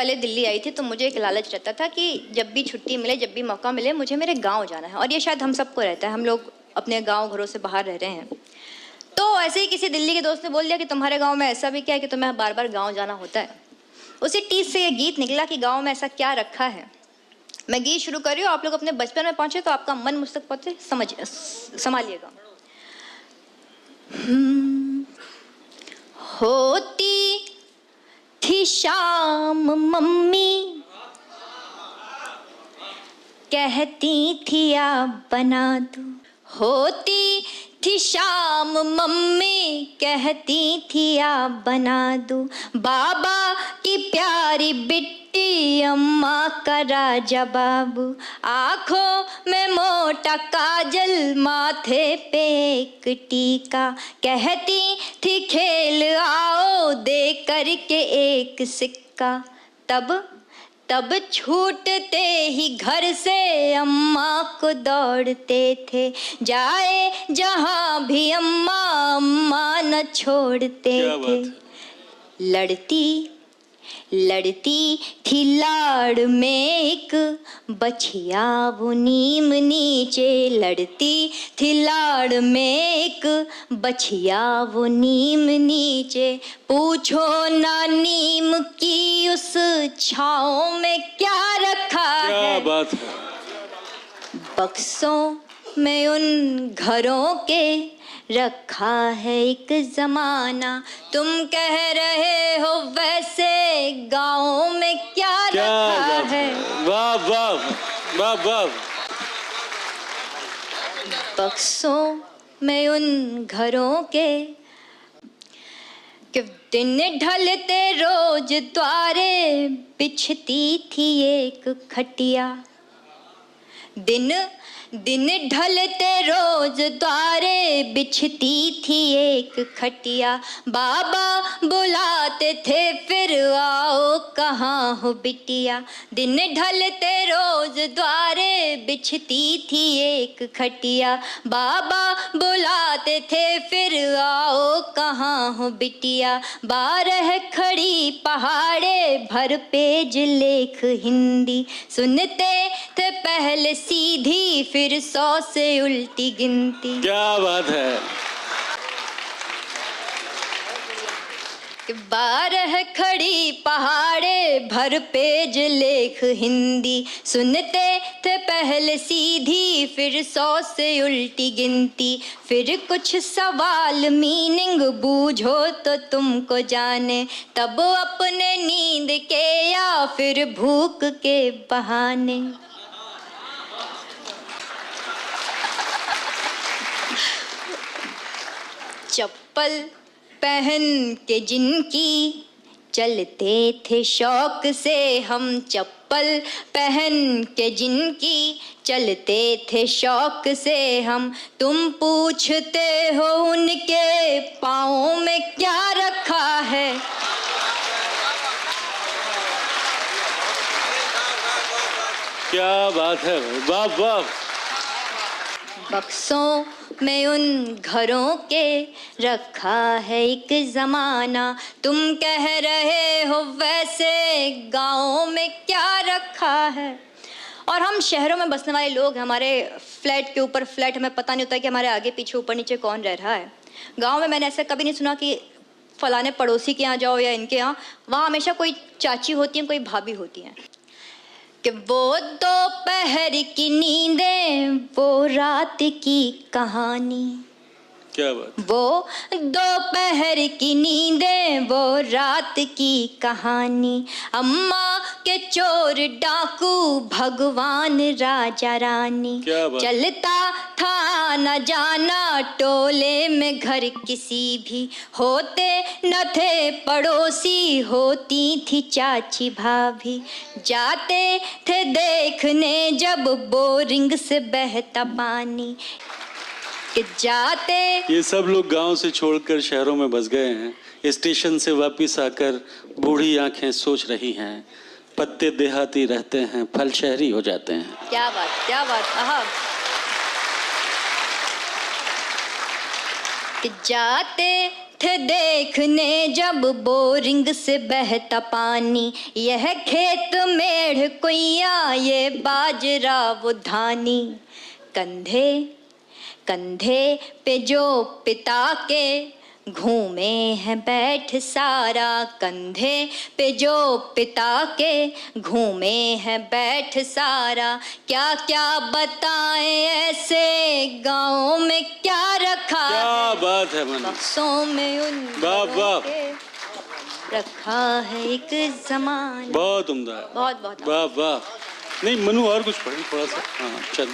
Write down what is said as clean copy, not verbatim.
पहले दिल्ली आई थी तो मुझे एक लालच रहता था कि जब भी छुट्टी मिले, जब भी मौका मिले, मुझे मेरे गांव जाना है। और ये शायद हम सबको रहता है, हम लोग अपने गांव घरों से बाहर रह रहे हैं। तो ऐसे ही किसी दिल्ली के दोस्त ने बोल दिया कि तुम्हारे गांव में ऐसा भी क्या है कि तुम्हें बार बार गांव जाना होता है। उसी टीस से ये गीत निकला कि गाँव में ऐसा क्या रखा है। मैं गीत शुरू कर रही हूँ, आप लोग अपने बचपन में पहुंचे तो आपका मन मुझ तक पहुंचे, संभालिएगा। होती थी शाम मम्मी कहती थी आप बना दो। होती थी शाम मम्मी कहती थी आप बना दो। बाबा की प्यारी बिट्टी अम्मा का राजा बाबू। आँखों में मोटा काजल माथे पे एक टीका। कहती थी खेल आओ दे करके एक सिक्का। तब छूटते ही घर से अम्मा को दौड़ते थे। जाए जहाँ भी अम्मा न छोड़ते थे। लड़ती थी लाड़ में एक बछिया वो नीम नीचे। लड़ती थी लाड़ में एक बछिया वो नीम नीचे। पूछो ना नीम की उस छाँव में क्या रखा है। क्या बात है। बक्सों में उन घरों के रखा है एक जमाना। तुम कह रहे हो वैसे गाँव में क्या रखा है। वाह वाह वाह वाह। बक्सों में उन घरों के कि दिन ढलते रोज द्वारे बिछती थी एक खटिया। दिन ढलते रोज द्वारे बिछती थी एक खटिया। बाबा बुलाते थे फिर आओ कहाँ हो बिटिया। दिन ढलते रोज द्वारे बिछती थी एक खटिया। बाबा बुलाते थे फिर आओ कहाँ हो बिटिया। 12 खड़ी पहाड़े भर पेज लेख हिंदी। सुनते थे पहले सीधी फिर 100 से उल्टी गिनती। क्या बात है। 12 खड़ी पहाड़े भर पेज लेख हिंदी। सुनते थे पहले सीधी फिर 100 से उल्टी गिनती। फिर कुछ सवाल मीनिंग बूझो तो तुमको जाने। तब अपने नींद के या फिर भूख के बहाने। चप्पल पहन के जिनकी चलते थे शौक से हम। चप्पल पहन के जिनकी चलते थे शौक से हम। तुम पूछते हो उनके पाँव में क्या रखा है। क्या बात है। वाह वाह। बक्सों में उन घरों के रखा है एक जमाना। तुम कह रहे हो वैसे गाँव में क्या रखा है। और हम शहरों में बसने वाले लोग, हमारे फ्लैट के ऊपर फ्लैट, हमें पता नहीं होता कि हमारे आगे पीछे ऊपर नीचे कौन रह रहा है। गाँव में मैंने ऐसा कभी नहीं सुना कि फलाने पड़ोसी के यहाँ जाओ या इनके यहाँ। वहाँ हमेशा कोई चाची होती है, कोई भाभी होती हैं। कि वो दोपहर की नींदें वो रात की कहानी। क्या बात। वो दोपहर की नींदें वो रात की कहानी। अम्मा के चोर डाकू भगवान राजा रानी। चलता था न जाना टोले में घर किसी भी। होते न थे पड़ोसी होती थी चाची भाभी। जाते थे देखने जब बोरिंग से बहता पानी। कि जाते। ये सब लोग गांव से छोड़कर शहरों में बस गए हैं। स्टेशन से वापस आकर बूढ़ी आंखें सोच रही हैं। पत्ते देहाती रहते हैं, फल शहरी हो जाते हैं। क्या बात, क्या बात। कि जाते थे देखने जब बोरिंग से बहता पानी, यह खेत मेढ़ कुइया ये बाजरा वो धानी। कंधे कंधे पे जो पिता के घूमे हैं बैठ सारा, कंधे पे जो पिता के घूमे हैं बैठ सारा। क्या क्या बताएं ऐसे गाँव में क्या रखा क्या है, बात है मनु, बक्सों में उन वाह, वाह। के रखा है एक ज़माना। बहुत उम्दा है, बहुत बहुत वाह वाह। नहीं मनु और कुछ पढ़ी थोड़ा सा, हाँ चल।